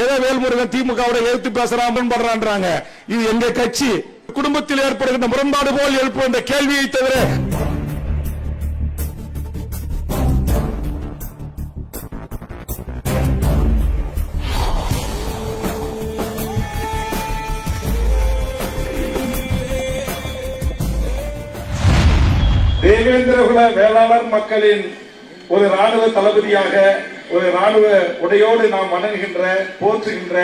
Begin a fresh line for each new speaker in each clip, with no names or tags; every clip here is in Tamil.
ஏதோ வேல்முருகன் திமுகவோட எழுத்து பேசுறான் பண்றாங்க. இது எங்க கட்சி குடும்பத்தில் ஏற்படுகின்ற முரண்பாடு போல் எழுப்பும் இந்த கேள்வியை தவிர தேவேந்திரகுல வேளாளர் மக்களின் ஒரு ராணுவ தளபதியாக ஒரு ராணுவ உடையோடு நாம் வணங்குகின்ற போற்றுகின்ற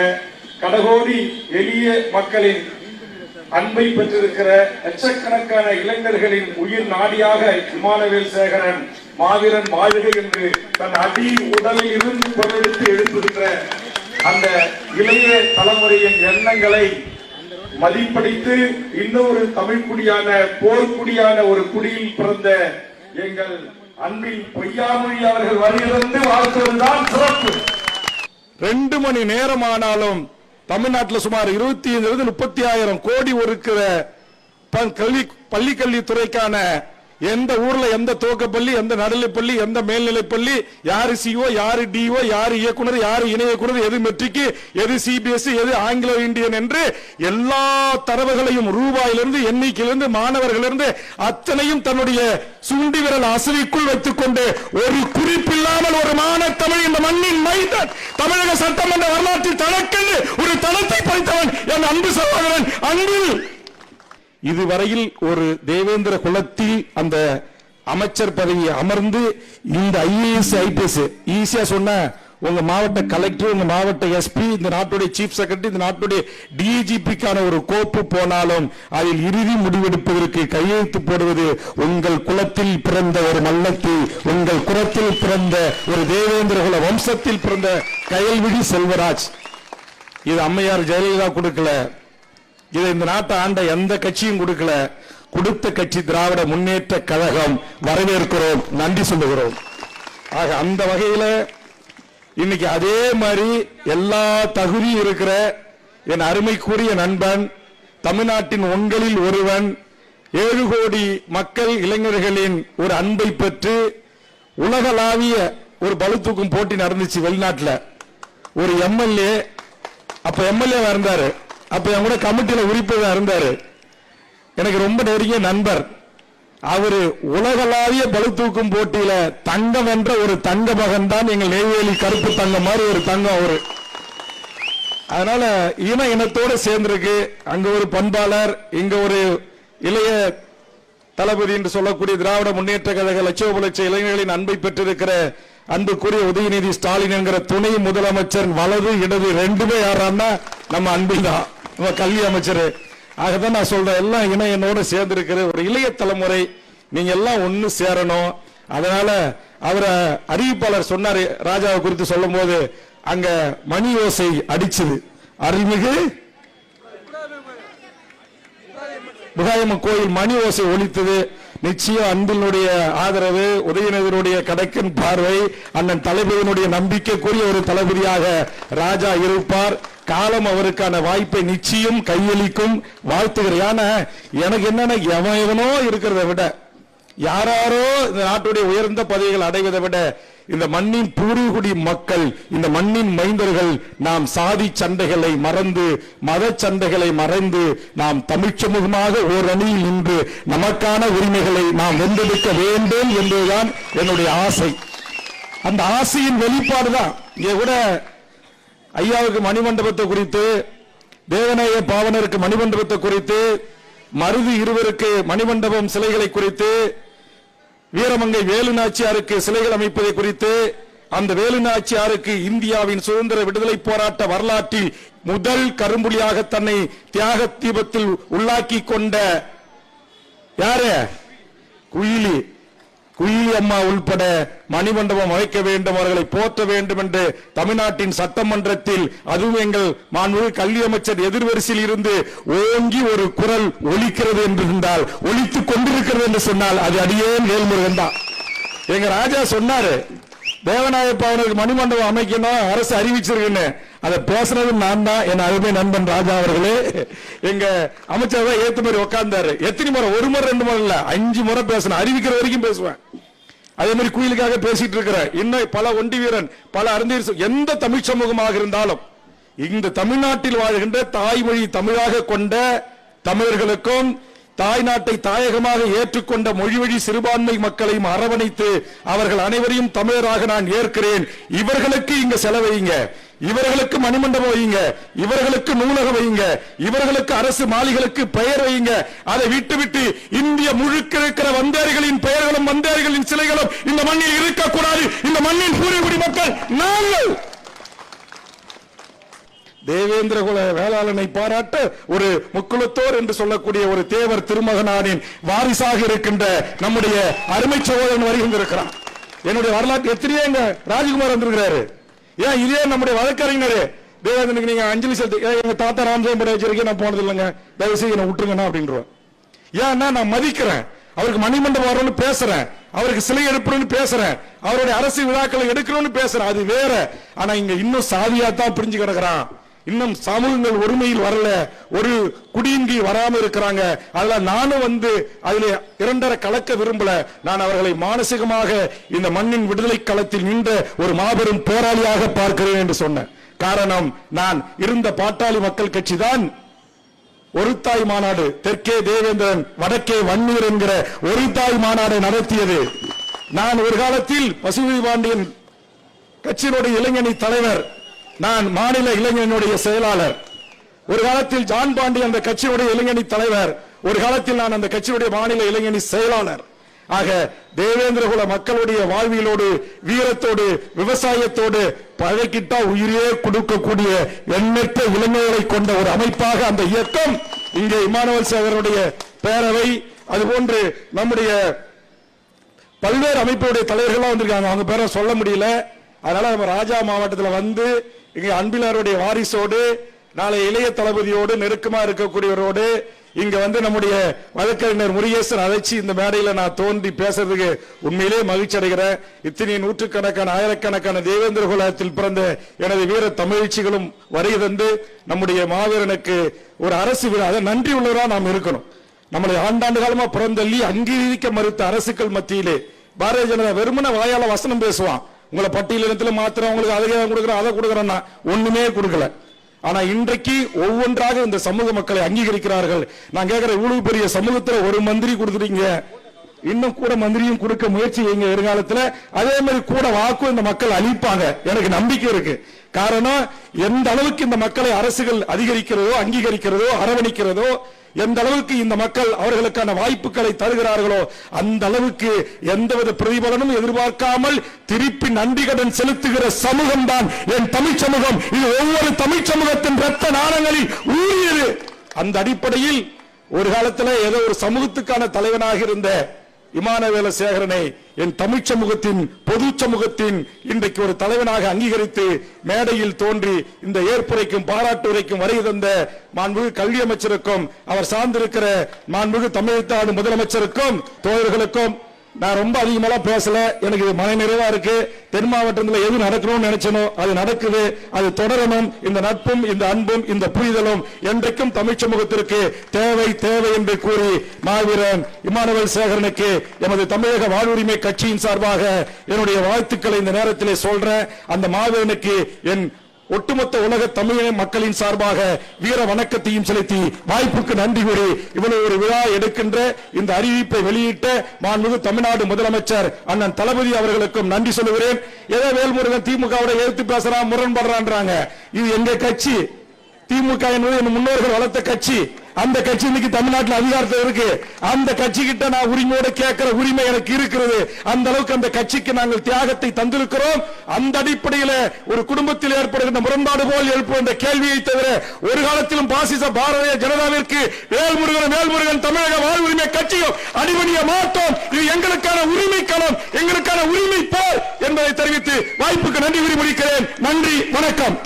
கடகோடி எளிய மக்களின் அன்பை பெற்றிருக்கிற லட்சக்கணக்கான இளைஞர்களின் உயிர் நாடியாக இமானுவேல் சேகரன் மாவீரன் வாழ்க என்று தன் அடி உடலில் இருந்து பொருளெடுத்து எழுப்புகின்ற அந்த இளைய தலைமுறையின் எண்ணங்களை மதிப்படைத்து இன்னொரு தமிழ் குடியான போர்க்குடியான ஒரு குடியில் பிறந்த எங்கள் அன்பில் பொய்யாமொழி அவர்கள் வருகிறது வாழ்த்துவதுதான் சிறப்பு. 2 மணி நேரம் ஆனாலும் தமிழ்நாட்டில் சுமார் 25-30 கோடி ஒதுக்கிற பள்ளி கல்வித்துறைக்கான எந்த ஊர்ல எந்த துவக்கப்பள்ளி எந்த நடுநிலைப்பள்ளி எந்த மேல்நிலைப்பள்ளி யாரு சிஓ யாரு டிஓ யாரு இயக்குனர் யாரு இணை இயக்குனர் எது மெட்ரிக் எது சிபிஎஸ்இ எது ஆங்கிலோ இந்தியன் என்று எல்லா தரவுகளையும் ரூபாயிலிருந்து எண்ணிக்கையிலிருந்து மாணவர்களிருந்து அத்தனையும் தன்னுடைய சுண்டி விரல் அசைக்குள் வைத்துக் கொண்டு ஒரு குறிப்பில்லாமல் ஒரு மானத்தமிழ் இந்த மண்ணின் மைந்தன் தமிழக சட்டமன்ற வரலாற்றில் தனக்கென்று ஒரு தளத்தை படைத்தவன் என் அன்பு சகோதரன் அன்பில் இதுவரையில் ஒரு தேவேந்திர குலத்தில் அந்த அமைச்சர் பதவியை அமர்ந்து இந்த ஐஏஎஸ் ஐபிஎஸ் ஈஸியா சொன்ன உங்க மாவட்ட கலெக்டர் உங்க மாவட்ட எஸ்பி இந்த நாட்டுடைய சீஃப் செக்ரட்டரி இந்த நாட்டுடைய டிஜிபிக்கான ஒரு கோப்பு போனாலும் அதில் இறுதி முடிவெடுப்பதற்கு கையெழுத்து போடுவது உங்கள் குலத்தில் பிறந்த ஒரு மல்லத்தி உங்கள் குலத்தில் பிறந்த ஒரு தேவேந்திர குல வம்சத்தில் பிறந்த கயல்விழி செல்வராஜ். இது அம்மையார் ஜெயலலிதா கொடுக்கல, இதை இந்த நாட்டை ஆண்ட எந்த கட்சியும் கொடுக்கல. கொடுத்த கட்சி திராவிட முன்னேற்ற கழகம். வரவேற்கிறோம், நன்றி சொல்லுகிறோம். ஆக அந்த வகையில இன்னைக்கு அதே மாதிரி எல்லா தகுதியும் இருக்கிற என் அருமைக்குரிய நண்பன் தமிழ்நாட்டின் உங்களில் ஒருவன் 7 கோடி மக்கள் இளைஞர்களின் ஒரு அன்பை பெற்று உலகளாவிய ஒரு பளுதூக்கும் போட்டி நடந்துச்சு வெளிநாட்டில். ஒரு எம்எல்ஏ அப்ப எம்எல்ஏ இருந்தாரு, அப்ப என் கூட கமிட்டியில உறுப்பினராக இருந்தாரு, எனக்கு ரொம்ப நெருங்கிய நண்பர். அவரு உலகளாவிய பளுதூக்கும் போட்டியில தங்கம் என்ற ஒரு தங்க மகன் தான் எங்கள் நெய்வேலி கருப்பு தங்கம் மாதிரி ஒரு தங்கம் அவரு. அதனால இனத்தோட சேர்ந்திருக்கு. அங்க ஒரு பண்பாளர், இங்க ஒரு இளைய தளபதி என்று சொல்லக்கூடிய திராவிட முன்னேற்ற கழக லட்சோப லட்ச இளைஞர்களின் அன்பை பெற்றிருக்கிற அன்புக்குரிய உதயநிதி ஸ்டாலின் என்கிற துணை முதலமைச்சர் வலது இடது ரெண்டுமே யாரான்னா நம்ம அன்பில் தான், நம்ம கல்வி அமைச்சர். ஆகதான் நான் சொல்றேன், எல்லாம் என்னோட சேர்ந்திருக்கிற ஒரு இளைய தலைமுறை, நீங்க எல்லாம் ஒன்னு சேரணும். அதனால அவரை அறிவிப்பாளர் சொன்னாரு ராஜாவை குறித்து சொல்லும் போது, அங்க மணி ஓசை அடிச்சது, அருள்மிகு முகாயம்மன் கோயில் மணி ஓசை ஒலித்தது. நிச்சயம் அன்பினுடைய ஆதரவு, உதயநிதியினுடைய கடைக்கன் பார்வை, அண்ணன் தளபதியினுடைய நம்பிக்கைக்குரிய ஒரு தளபதியாக ராஜா இருப்பார். காலம் அவருக்கான வாய்ப்பை நிச்சயம் கையளிக்கும். வாழ்த்துகிறேன். எனக்கு என்னன்னா எவனோ இருக்கிறத விட யாரோ இந்த நாட்டுடைய உயர்ந்த பதவிகள் அடைவதை விட இந்த மண்ணின் பூர்வகுடி மக்கள், இந்த மண்ணின் மைந்தர்கள் நாம் சாதி சண்டைகளை மறந்து மத சண்டைகளை மறைந்து நாம் தமிழ் சமூகமாக ஓர் அணியில் நின்று நமக்கான உரிமைகளை நாம் வென்றெடுக்க வேண்டும் என்பதுதான் என்னுடைய ஆசை. அந்த ஆசையின் வெளிப்பாடுதான் இங்க கூட ஐயாவுக்கு மணிமண்டபத்தை குறித்து, தேவநாய பாவனருக்கு மணிமண்டபத்தை குறித்து, மருது இருவருக்கு மணிமண்டபம் சிலைகளை குறித்து, வீரமங்கை வேலுநாச்சியாருக்கு சிலைகள் அமைப்பதை குறித்து, அந்த வேலுநாச்சியாருக்கு இந்தியாவின் சுதந்திர விடுதலை போராட்ட வரலாற்றில் முதல் கரும்புலியாக தன்னை தியாக தீபத்தில் உள்ளாக்கி கொண்ட யாரு குயிலி அம்மா உள்பட மணிமண்டபம் அமைக்க வேண்டும், அவர்களை போற்ற வேண்டும் என்று தமிழ்நாட்டின் சட்டமன்றத்தில், அதுவும் எங்கள் மாண்புமிகு கல்வி அமைச்சர் எதிர்வரிசையில் இருந்து ஓங்கி ஒரு குரல் ஒலிக்கிறது என்று இருந்தால், ஒலித்துக் கொண்டிருக்கிறது என்று சொன்னால் அது அடியேன் வேல்முருகன் தான். எங்க ராஜா சொன்னாரு, தேவநாய பாவனருக்கு மணிமண்டபம் அமைக்கணும் அரசு அறிவிச்சிருக்குன்னு. அதை பேசுறது நான் தான், என் அருமை நண்பன் ராஜா அவர்களே. எங்க அமைச்சர் தான் ஏத்து மாதிரி உட்கார்ந்தாரு. எத்தனை முறை, ஒரு முறை 2 முறை இல்ல, 5 முறை பேசணும், அறிவிக்கிற வரைக்கும் பேசுவேன். அதே மாதிரி கோயிலுக்காக பேசிட்டு இருக்கிற இன்னும் பல ஒண்டி வீரன், பல அறிஞர், எந்த தமிழ் சமூகமாக இருந்தாலும்
இந்த தமிழ்நாட்டில் வாழ்கின்ற தாய்மொழி தமிழாக கொண்ட தமிழர்களுக்கும் தாய்நாட்டை தாயகமாக ஏற்றுக்கொண்ட மொழிவழி சிறுபான்மை மக்களையும் அரவணைத்து அவர்கள் அனைவரையும் தமிழராக நான் ஏற்கிறேன். இவர்களுக்கு இங்க செலவையுங்க, இவர்களுக்கு மணிமண்டபம் வையுங்க, இவர்களுக்கு நூலகம் வையுங்க, இவர்களுக்கு அரசு மாளிகளுக்கு பெயர் வையுங்க. அதை விட்டுவிட்டு இந்திய முழுக்க இருக்கிற வந்தேரிகளின் பெயர்களும் வந்தேரிகளின் சிலைகளும் இந்த மண்ணில் இருக்கக்கூடாது. இந்த மண்ணின் பூர்வீகுடி மக்கள் நாங்கள். தேவேந்திரகுல வேளாளனை பாராட்ட ஒரு முக்குலத்தோர் என்று சொல்லக்கூடிய ஒரு தேவர் திருமகனாரின் வாரிசாக இருக்கின்ற நம்முடைய அருமை சகோதரன் வருகின்றிருக்கிறான். என்னுடைய வரலாற்று எத்தனையோ எங்க ராஜகுமார் வந்திருக்கிறாரு. ஏன் இதே நம்முடைய வழக்கறிஞர் தேவேந்திரனுக்கு நீங்க அஞ்சலி செலுத்து, எங்க தாத்தா ராமசாமி படம் வச்சிருக்கேன், நான் போனது இல்லைங்க, தயவுசெய்து என்ன விட்டுருங்கண்ணா அப்படின்றோம். ஏன்னா நான் மதிக்கிறேன், அவருக்கு மணிமண்டபம் வரணும்னு பேசுறேன், அவருக்கு சிலை எடுப்பணும்னு பேசுறேன், அவருடைய அரசு விழாக்களை எடுக்கணும்னு பேசுறேன், அது வேற. ஆனா இங்க இன்னும் சாதியாத்தான் பிரிஞ்சு கிடக்குறான். இன்னும் சமூகங்கள் ஒருமையில் வரல, ஒரு குடியின் கீழ் வராம இருக்கிறாங்க. அதுல நானும் அதுல இரண்டரை கலக்க விரும்பல. நான் அவர்களை மானசீகமாக இந்த மண்ணின் விடுதலை களத்தில் நின்ற ஒரு மாபெரும் போராளியாக பார்க்கிறேன் என்று சொன்னேன். காரணம், நான் இருந்த பாட்டாளி மக்கள் கட்சி தான் ஒரு தாய் மாநாடு, தெற்கே தேவேந்திரன் வடக்கே வன்னியர் என்கிற ஒரு தாய் மாநாடு நடத்தியது. நான் ஒரு காலத்தில் பசுபதி பாண்டியன் கட்சியினுடைய இளைஞணி தலைவர், நான் மாநில இளைஞனுடைய செயலாளர். ஒரு காலத்தில் ஜான் பாண்டி அந்த கட்சியுடைய இளைஞணி தலைவர், ஒரு காலத்தில் நான் அந்த கட்சியுடைய மாநில இளைஞணி செயலாளர். ஆக தேவேந்திரகுல மக்களுடைய வாழ்வியலோடு வீரத்தோடு விவசாயத்தோடு பழகிட்டா உயிரே கொடுக்கக்கூடிய எண்ணற்ற இளைஞர்களை கொண்ட ஒரு அமைப்பாக அந்த இயக்கம். இங்கே இமானுவேல் சேகருடைய பேரவை, அதுபோன்று நம்முடைய பல்வேறு அமைப்புடைய தலைவர்கள்லாம் வந்திருக்காங்க. அவங்க பேரை சொல்ல முடியல. அதனால நம்ம ராஜா மாவட்டத்தில் இங்க அன்பிலாருடைய வாரிசோடு நாளை இளைய தளபதியோடு நெருக்கமா இருக்கக்கூடியவரோடு இங்க நம்முடைய வழக்கறிஞர் முருகேசன் அழைச்சி இந்த மேடையில் நான் தோன்றி பேசுறதுக்கு உண்மையிலே மகிழ்ச்சி அடைகிறேன். இத்தனை நூற்றுக்கணக்கான ஆயிரக்கணக்கான தேவேந்திர குலத்தில் பிறந்த எனது வீர தமிழ்ச்சிகளும் வருகை தந்து நம்முடைய மாவீரனுக்கு ஒரு அரசு விழா, அதை நன்றி உள்ளவரா நாம் இருக்கணும். நம்மளை ஆண்டாண்டு காலமா புறந்தள்ளி அங்கீகரிக்க மறுத்த அரசுகள் மத்தியிலே பாரதிய ஜனதா வெறுமன வாயால வசனம் பேசுவான், உங்களை பட்டியலினத்தில் மாத்திரம் உங்களுக்கு அதை கொடுக்குறோம் அதை கொடுக்குறோம்னா ஒண்ணுமே கொடுக்கல. ஆனா இன்றைக்கு ஒவ்வொன்றாக இந்த சமூக மக்களை அங்கீகரிக்கிறார்கள். நான் கேட்கிற இவ்வளவு பெரிய சமூகத்தில் ஒரு மந்திரி கொடுத்துறீங்க, இன்னும் கூட மந்திரியும் கொடுக்க முயற்சி செய்யுங்க எதிர்காலத்தில். அதே மாதிரி கூட வாக்கும் இந்த மக்கள் அளிப்பாங்க, எனக்கு நம்பிக்கை இருக்கு. காரணம், எந்த அளவுக்கு இந்த மக்களை அரசுகள் அதிகரிக்கிறதோ அங்கீகரிக்கிறதோ அரவணைக்கிறதோ, எந்த அளவுக்கு இந்த மக்கள் அவர்களுக்கான வாய்ப்புகளை தருகிறார்களோ அந்த அளவுக்கு எந்தவித பிரதிபலனும் எதிர்பார்க்காமல் திருப்பி நன்றி கடன் செலுத்துகிற சமூகம் தான் என் தமிழ் சமூகம். இது ஒவ்வொரு தமிழ் சமூகத்தின் இரத்த நாளங்களில் ஊறியது. அந்த அடிப்படையில் ஒரு காலத்தில் ஏதோ ஒரு சமூகத்துக்கான தலைவனாக இருந்த இமானுவேல் சேகரனை என் தமிழ் சமூகத்தின் பொது சமூகத்தின் இன்றைக்கு ஒரு தலைவனாக அங்கீகரித்து மேடையில் தோன்றி இந்த ஏற்புரைக்கும் பாராட்டுரைக்கும் வருகை தந்த மாண்புமிகு கல்வி அமைச்சருக்கும் அவர் சார்ந்திருக்கிற மாண்புமிகு தமிழ்நாடு முதலமைச்சருக்கும் தோழர்களுக்கும் நான் ரொம்ப அதிகமெல்லாம் பேசல. எனக்கு மன நிறைவா இருக்கு. தென் மாவட்டத்தில் எது நடக்கணும்னு நினைச்சனோ அது நடக்குது, அது தொடரணும். இந்த நட்பும் இந்த அன்பும் இந்த புரிதலும் என்றைக்கும் தமிழ் சமூகத்திற்கு தேவை தேவை என்று கூறி மாவீரன் இமானுவேல் சேகரனுக்கு எமது தமிழக வாழ்வுரிமை கட்சியின் சார்பாக என்னுடைய வாழ்த்துக்களை இந்த நேரத்திலே சொல்றேன். அந்த மாவீரனுக்கு என் ஒட்டுமொத்த உலக தமிழ் மக்களின் சார்பாக வீர வணக்கத்தையும் செலுத்தி வாய்ப்புக்கு நன்றி கூறி இவ்வளவு ஒரு விழா எடுக்கின்ற இந்த அறிவிப்பை வெளியிட்ட மாண்புமிகு தமிழ்நாடு முதலமைச்சர் அண்ணன் தளபதி அவர்களுக்கும் நன்றி சொல்லுகிறேன். ஏதோ வேல்முருகன் திமுகவோட எழுத்து பேசுறான் முரண்படுறான்றாங்க. இது எங்க கட்சி. திமுக என்பது என் முன்னோர்கள் வளர்த்த கட்சி. அந்த கட்சி இன்னைக்கு தமிழ்நாட்டில் அதிகாரத்தில் இருக்கு. அந்த கட்சி கிட்ட நான் உரிமையோட கேட்கிற உரிமை எனக்கு இருக்கிறது. அந்த அளவுக்கு அந்த கட்சிக்கு நாங்கள் தியாகத்தை தந்திருக்கிறோம். அந்த அடிப்படையில் ஒரு குடும்பத்தில் ஏற்படுகின்ற முரண்பாடு போல் எழுப்புகின்ற கேள்வியை தவிர ஒரு காலத்திலும் பாசிச பாரதிய ஜனதாவிற்கு வேல்முருகன் தமிழக வாழ்வுரிமை கட்சியும் அடிபணிய மாட்டோம். இது எங்களுக்கான உரிமை களம், எங்களுக்கான உரிமை போர் என்பதை தெரிவித்து வாய்ப்புக்கு நன்றி கூறி முடிக்கிறேன். நன்றி, வணக்கம்.